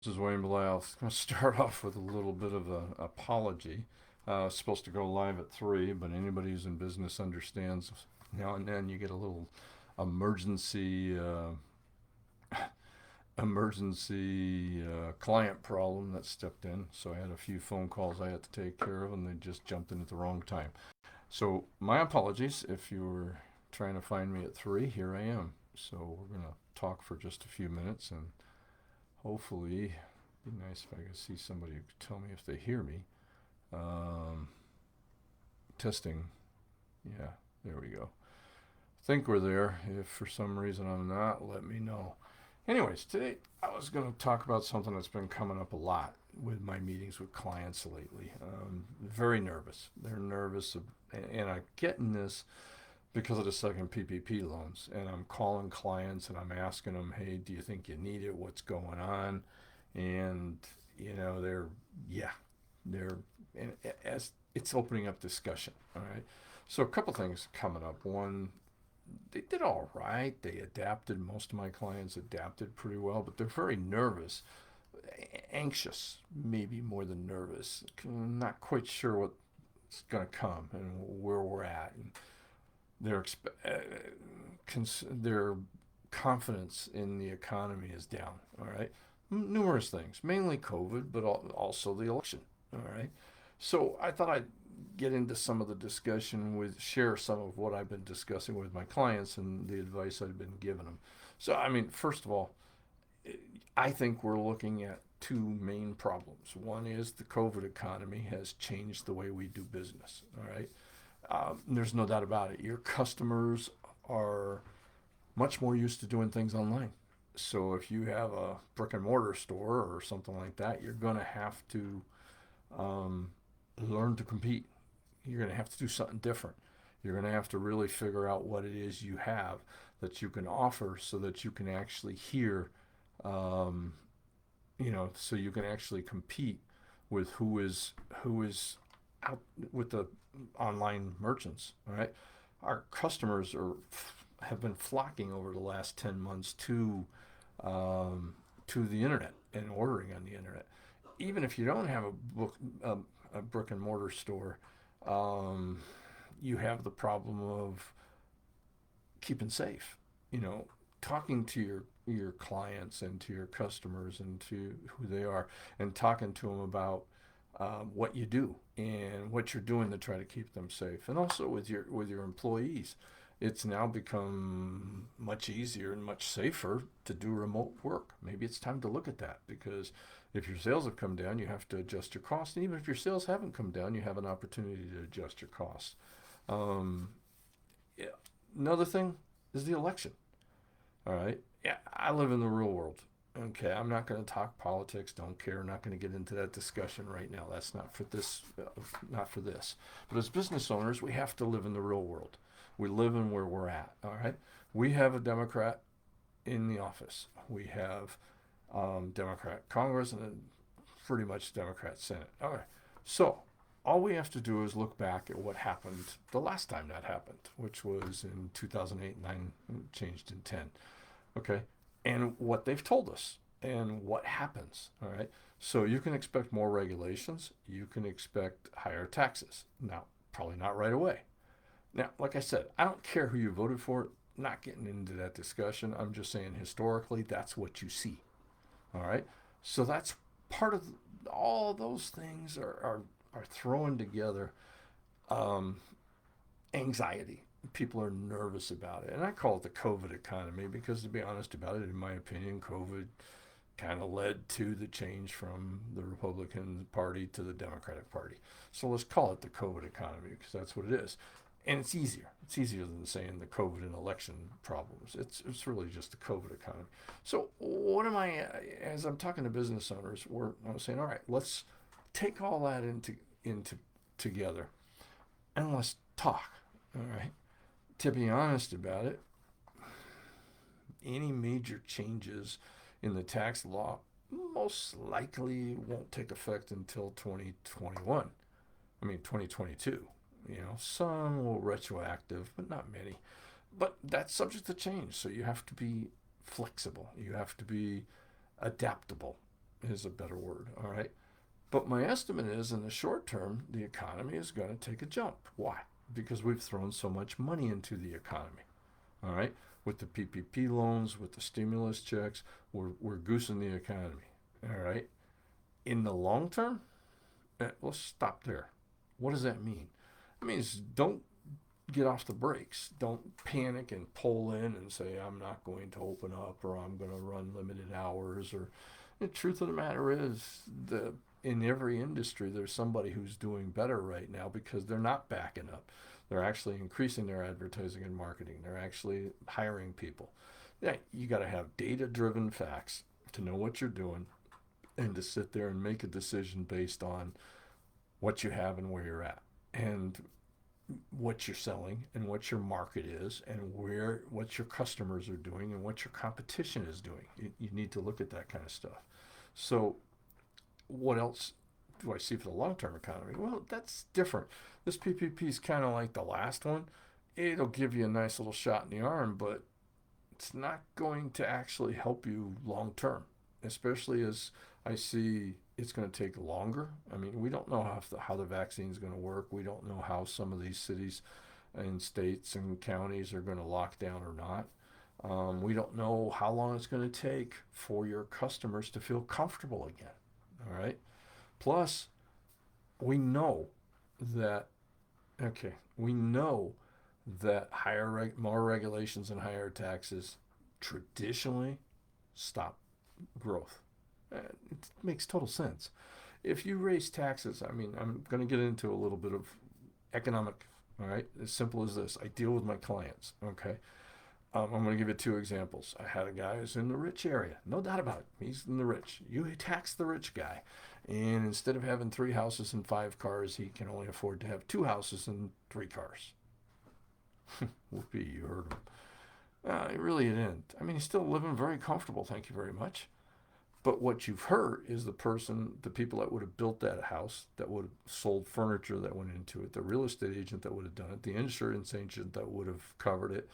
This is Wayne Bly. I'm going to start off with a little bit of an apology. It's supposed to go live at 3, but anybody who's in business understands now and then you get a little emergency client problem that stepped in. So I had a few phone calls I had to take care of, and they just jumped in at the wrong time. So my apologies if you were trying to find me at 3. Here I am. So we're going to talk for just a few minutes and hopefully be nice if I could see somebody who could tell me if they hear me. Um, Testing. Yeah, there we go. Think we're there. If for some reason I'm not, let me know. Anyways, today I was going to talk about something that's been coming up a lot with my meetings with clients lately. Very nervous. They're nervous, and I'm getting this because of the second PPP loans. And I'm calling clients and I'm asking them, hey, do you think you need it? What's going on? And, they're, yeah, they're, and as it's opening up discussion. All right. So a couple things coming up. One, they did all right. They adapted. Most of my clients adapted pretty well, but they're very nervous, anxious, maybe more than nervous. Not quite sure what's going to come and where we're at. And their their confidence in the economy is down. All right, numerous things, mainly COVID, but also the election. All right, so I thought I'd get into some of the discussion share some of what I've been discussing with my clients and the advice I've been giving them. So I mean, first of all, I think we're looking at two main problems. One is the COVID economy has changed the way we do business. All right. There's no doubt about it. Your customers are much more used to doing things online. So if you have a brick and mortar store or something like that, you're going to have to um, learn to compete. You're going to have to do something different. You're going to have to really figure out what it is you have that you can offer so that you can actually um, so you can actually compete with who is out with the online merchants. All right, our customers have been flocking over the last 10 months um, to the internet and ordering on the internet. Even if you don't have a brick and mortar store, um, you have the problem of keeping safe. You know, talking to your clients and to your customers and to who they are, and talking to them about what you do and what you're doing to try to keep them safe, and also with your employees. It's now become much easier and much safer to do remote work. Maybe it's time to look at that because if your sales have come down, you have to adjust your costs. And even if your sales haven't come down, you have an opportunity to adjust your costs. Um, yeah. Another thing is the election. All right. Yeah, I live in the real world. Okay, I'm not going to talk politics. Don't care. I'm not going to get into that discussion right now. That's not for this. Not for this. But as business owners, we have to live in the real world. We live in where we're at. All right. We have a Democrat in the office. We have Democrat Congress and a pretty much Democrat Senate. All right. So all we have to do is look back at what happened the last time that happened, which was in 2008, 9, changed in 10. Okay. And what they've told us and what happens. All right. So you can expect more regulations. You can expect higher taxes. Now, probably not right away. Now, like I said, I don't care who you voted for. Not getting into that discussion. I'm just saying historically, that's what you see. All right. So that's part of all those things are thrown together. Um, Anxiety. People are nervous about it. And I call it the COVID economy because, to be honest about it, in my opinion, COVID kind of led to the change from the Republican Party to the Democratic Party. So let's call it the COVID economy because that's what it is. And it's easier. It's easier than saying the COVID and election problems. It's really just the COVID economy. So what am I, as I'm talking to business owners, I'm saying, all right, let's take all that into together and let's talk. All right. To be honest about it, any major changes in the tax law most likely won't take effect until 2021. I mean, 2022. Some will retroactive, but not many. But that's subject to change. So you have to be flexible. You have to be adaptable. is a better word. All right. But my estimate is in the short term, the economy is going to take a jump. Why? Because we've thrown so much money into the economy. All right. With the PPP loans, with the stimulus checks, we're goosing the economy. All right. In the long term, let's stop there. What does that mean? It means don't get off the brakes. Don't panic and pull in and say, I'm not going to open up or I'm going to run limited hours. Or the truth of the matter is, in every industry, there's somebody who's doing better right now because they're not backing up. They're actually increasing their advertising and marketing. They're actually hiring people. Yeah, you got to have data driven facts to know what you're doing and to sit there and make a decision based on what you have and where you're at. And what you're selling and what your market is and what your customers are doing and what your competition is doing. You need to look at that kind of stuff. So what else do I see for the long-term economy? Well, that's different. This PPP is kind of like the last one. It'll give you a nice little shot in the arm, but it's not going to actually help you long term, especially as I see it's going to take longer. I mean, we don't know how the vaccine is going to work. We don't know how some of these cities and states and counties are going to lock down or not. We don't know how long it's going to take for your customers to feel comfortable again. All right. Plus, we know that, okay, we know that more regulations and higher taxes traditionally stop growth. It makes total sense. If you raise taxes, I mean, I'm going to get into a little bit of economic, all right? As simple as this. I deal with my clients, okay? I'm going to give you two examples. I had a guy who's in the rich area. No doubt about it. He's in the rich. You tax the rich guy. And instead of having 3 houses and 5 cars, he can only afford to have 2 houses and 3 cars. Whoopee, you heard him. It really didn't. I mean, he's still living very comfortable, thank you very much. But what you've heard is the people that would have built that house, that would have sold furniture that went into it, the real estate agent that would have done it, the insurance agent that would have covered it,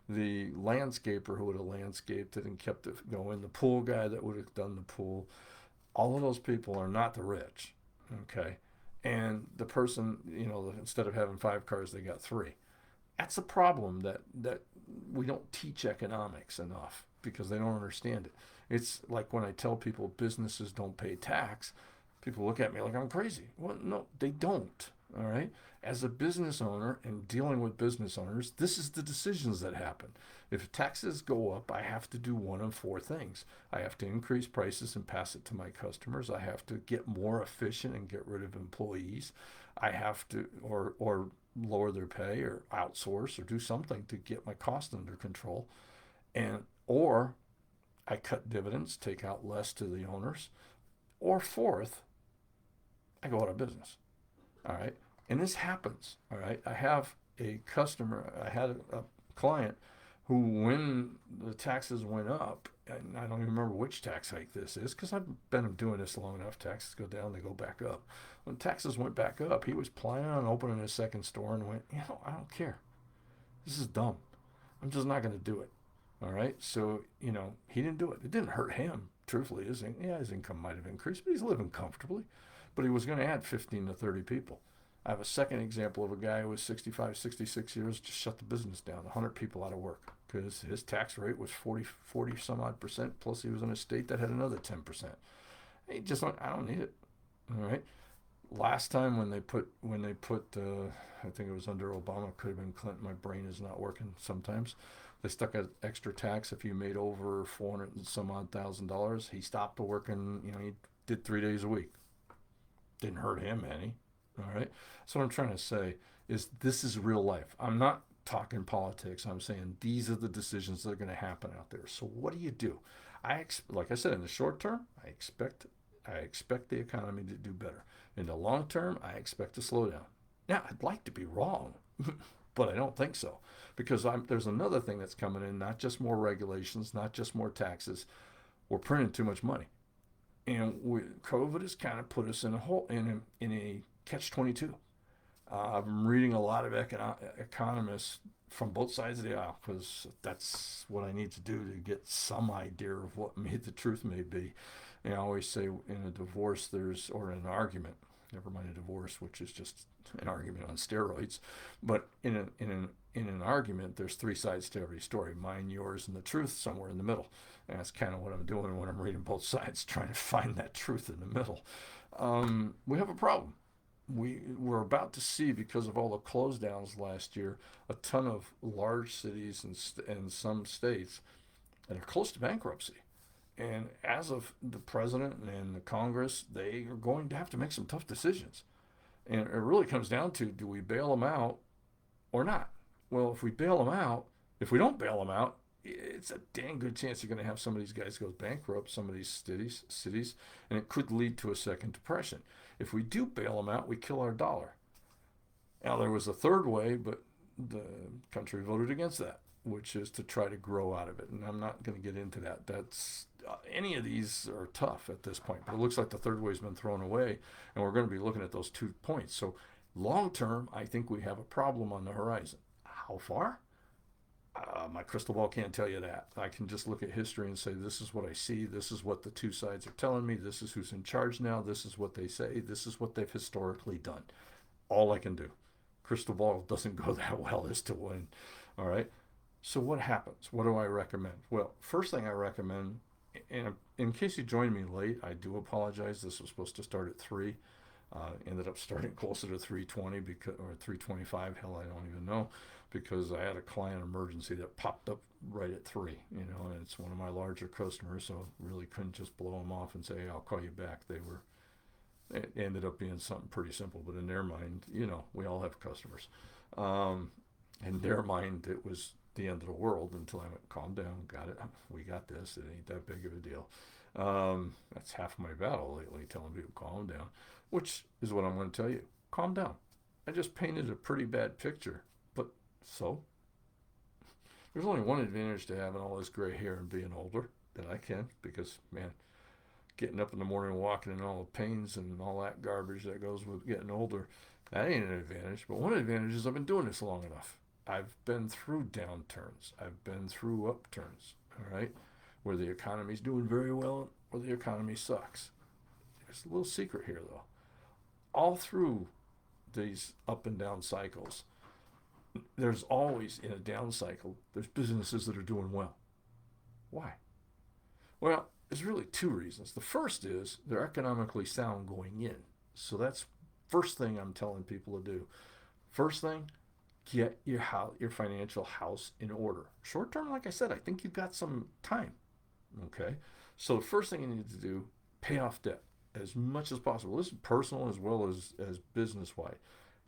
the landscaper who would have landscaped it and kept it going, the pool guy that would have done the pool. All of those people are not the rich, okay? And the person, instead of having 5 cars, they got 3. That's a problem that we don't teach economics enough because they don't understand it. It's like when I tell people businesses don't pay tax, people look at me like I'm crazy. Well, no, they don't. All right. As a business owner and dealing with business owners, this is the decisions that happen. If taxes go up, I have to do one of 4 things. I have to increase prices and pass it to my customers. I have to get more efficient and get rid of employees. I have to, or lower their pay or outsource or do something to get my cost under control. Or I cut dividends, take out less to the owners. Or fourth, I go out of business. All right. And this happens. All right. I had a client who, when the taxes went up, and I don't even remember which tax hike this is because I've been doing this long enough. Taxes go down, they go back up. When taxes went back up, he was planning on opening a second store and went, I don't care. This is dumb. I'm just not going to do it. All right. So, he didn't do it. It didn't hurt him. Truthfully, his income might have increased, but he's living comfortably. But he was going to add 15 to 30 people. I have a second example of a guy who was 65, 66 years, just shut the business down, 100 people out of work because his tax rate was 40 some odd percent. Plus he was in a state that had another 10%. He just went, I don't need it. All right. Last time when they put, I think it was under Obama, could have been Clinton. My brain is not working sometimes. They stuck an extra tax if you made over 400 and some odd $1,000. He stopped working. He did 3 days a week. Didn't hurt him any. All right. So what I'm trying to say is this is real life. I'm not talking politics. I'm saying these are the decisions that are going to happen out there. So what do? Like I said, in the short term, I expect the economy to do better. In the long term, I expect a slowdown. Now, I'd like to be wrong, but I don't think so because there's another thing that's coming in, not just more regulations, not just more taxes. We're printing too much money. And COVID has kind of put us in a catch-22. I'm reading a lot of economists from both sides of the aisle because that's what I need to do to get some idea of what the truth may be. And I always say in a divorce, or an argument, never mind a divorce, which is just an argument on steroids, but in an argument, there's three sides to every story: mine, yours, and the truth somewhere in the middle. And that's kind of what I'm doing when I'm reading both sides, trying to find that truth in the middle. We have a problem. We're about to see, because of all the close downs last year, a ton of large cities and some states that are close to bankruptcy. And as of the president and the Congress, they are going to have to make some tough decisions. And it really comes down to, do we bail them out or not? Well, if we bail them out, if we don't bail them out, it's a dang good chance you're going to have some of these guys go bankrupt, some of these cities, and it could lead to a second depression. If we do bail them out, we kill our dollar. Now, there was a third way, but the country voted against that, which is to try to grow out of it. And I'm not going to get into that. That's any of these are tough at this point, but it looks like the third way's been thrown away, and we're going to be looking at those 2 points. So long term, I think we have a problem on the horizon. How far? My crystal ball can't tell you that. I can just look at history and say, this is what I see. This is what the two sides are telling me. This is who's in charge now. This is what they say. This is what they've historically done. All I can do. Crystal ball doesn't go that well as to when. All right. So what happens? What do I recommend? Well, first thing I recommend, and in case you joined me late, I do apologize. This was supposed to start at 3. Ended up starting closer to 3:20 or 3:25. Hell, I don't even know, because I had a client emergency that popped up right at 3. And it's one of my larger customers, so really couldn't just blow them off and say, hey, I'll call you back. It ended up being something pretty simple, but in their mind, we all have customers. In their mind, it was the end of the world, until I went, calm down, got it, we got this, it ain't that big of a deal. That's half my battle lately, telling people calm down, which is what I'm going to tell you. Calm down. I just painted a pretty bad picture, but so there's only one advantage to having all this gray hair and being older, that I can, because man, getting up in the morning and walking in all the pains and all that garbage that goes with getting older, that ain't an advantage. But one advantage is I've been doing this long enough. I've been through downturns. I've been through upturns, all right, where the economy's doing very well or the economy sucks. There's a little secret here, though. All through these up and down cycles, there's always, in a down cycle, there's businesses that are doing well. Why? Well, there's really 2 reasons. The first is they're economically sound going in. So that's first thing I'm telling people to do. First thing, get your financial house in order. Short term, like I said, I think you've got some time. Okay, so the first thing you need to do, pay off debt as much as possible. This is personal as well as business wide.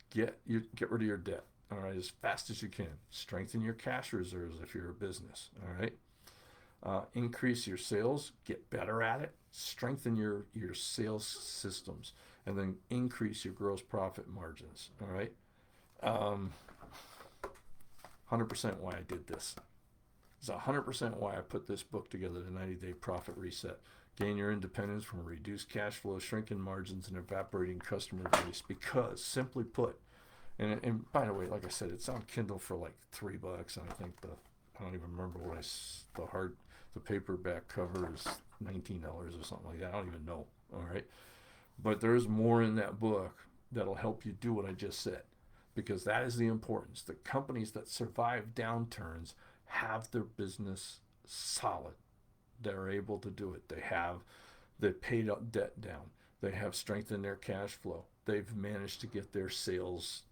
Get rid of your debt. All right, as fast as you can. Strengthen your cash reserves if you're a business. All right. Increase your sales. Get better at it. Strengthen your sales systems, and then increase your gross profit margins. All right. 100% why I did this. It's 100% why I put this book together, the 90-Day Profit Reset. Gain your independence from reduced cash flow, shrinking margins, and evaporating customer base. Because, simply put, and by the way, like I said, it's on Kindle for like $3, and I think I don't even remember what the paperback cover is $19 or something like that. I don't even know. All right, but there's more in that book that'll help you do what I just said, because that is the importance. The companies that survive downturns have their business solid. They're able to do it. They paid up debt down. They have strengthened their cash flow. They've managed to get their sales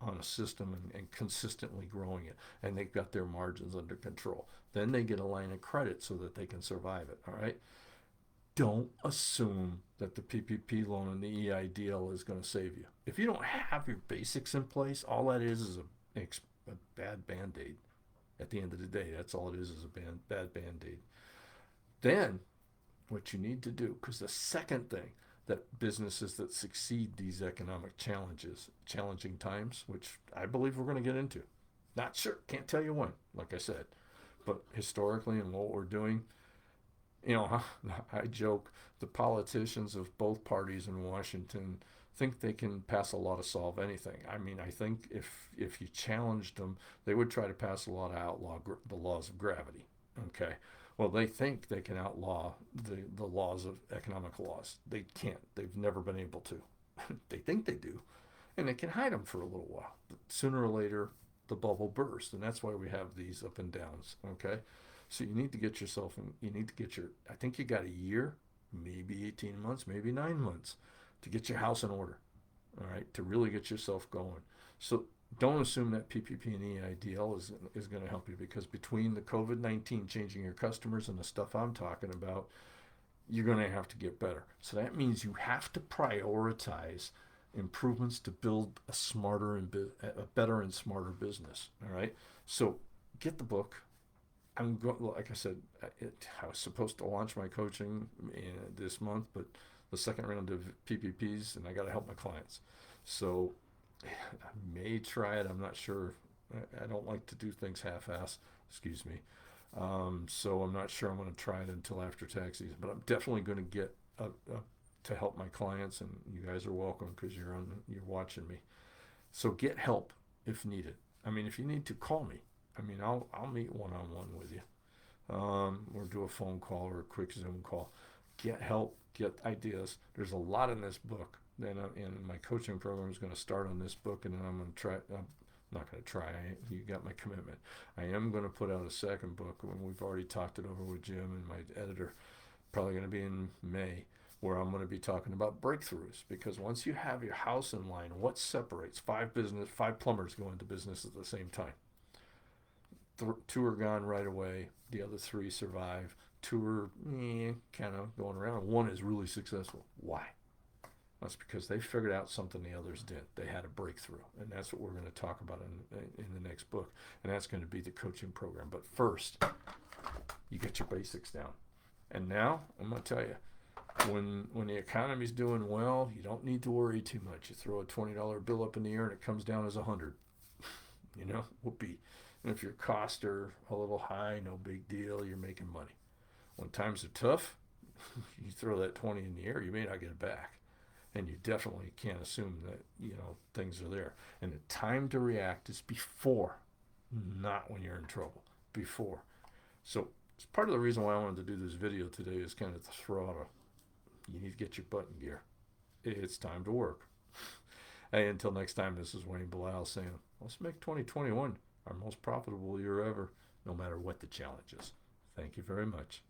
on a system and consistently growing it. And they've got their margins under control. Then they get a line of credit so that they can survive it. All right. Don't assume that the PPP loan and the EIDL is going to save you. If you don't have your basics in place, all that is a bad Band-Aid. At the end of the day, that's all it is a bad Band-Aid. Then what you need to do, because the second thing that businesses that succeed these economic challenging times, which I believe we're going to get into, not sure, can't tell you when, like I said, but historically and what we're doing, I joke, the politicians of both parties in Washington think they can pass a law to solve anything. I mean, I think if you challenged them, they would try to pass a law to outlaw the laws of gravity. Okay. Well, they think they can outlaw the laws of economic laws. They can't. They've never been able to. They think they do, and they can hide them for a little while. But sooner or later, the bubble bursts, and that's why we have these up and downs. Okay, so you need to get yourself, and you need to get your. I think you got a year, maybe 18 months, maybe 9 months, to get your house in order. All right, to really get yourself going. So don't assume that PPP&E IDL is going to help you, because between the COVID-19 changing your customers and the stuff I'm talking about, you're going to have to get better. So that means you have to prioritize improvements to build a smarter and a better and smarter business. All right. So get the book. I'm going, like I said, I was supposed to launch my coaching this month, but the second round of PPPs, and I got to help my clients. So I may try it. I'm not sure. I don't like to do things half-ass. Excuse me. So I'm not sure I'm going to try it until after tax season, but I'm definitely going to get to help my clients, and you guys are welcome because you're watching me. So get help if needed. I mean, if you need to, call me. I mean, I'll meet one-on-one with you, or do a phone call or a quick Zoom call. Get help, get ideas. There's a lot in this book. Then my coaching program is going to start on this book, and then I'm going to try. I'm not going to try. You got my commitment. I am going to put out a second book when we've already talked it over with Jim and my editor. Probably going to be in May, where I'm going to be talking about breakthroughs. Because once you have your house in line, what separates five plumbers go into business at the same time? Two are gone right away. The other three survive. Two are kind of going around. One is really successful. Why? That's because they figured out something the others didn't. They had a breakthrough, and that's what we're going to talk about in the next book, and that's going to be the coaching program. But first, you get your basics down. And now, I'm going to tell you, when the economy's doing well, you don't need to worry too much. You throw a $20 bill up in the air, and it comes down as 100. Whoopee. And if your costs are a little high, no big deal. You're making money. When times are tough, you throw that 20 in the air, you may not get it back. And you definitely can't assume that, things are there. And the time to react is before, not when you're in trouble, before. So it's part of the reason why I wanted to do this video today, is kind of to throw out you need to get your butt in gear. It's time to work. Hey, until next time, this is Wayne Bilal saying, let's make 2021 our most profitable year ever, no matter what the challenge is. Thank you very much.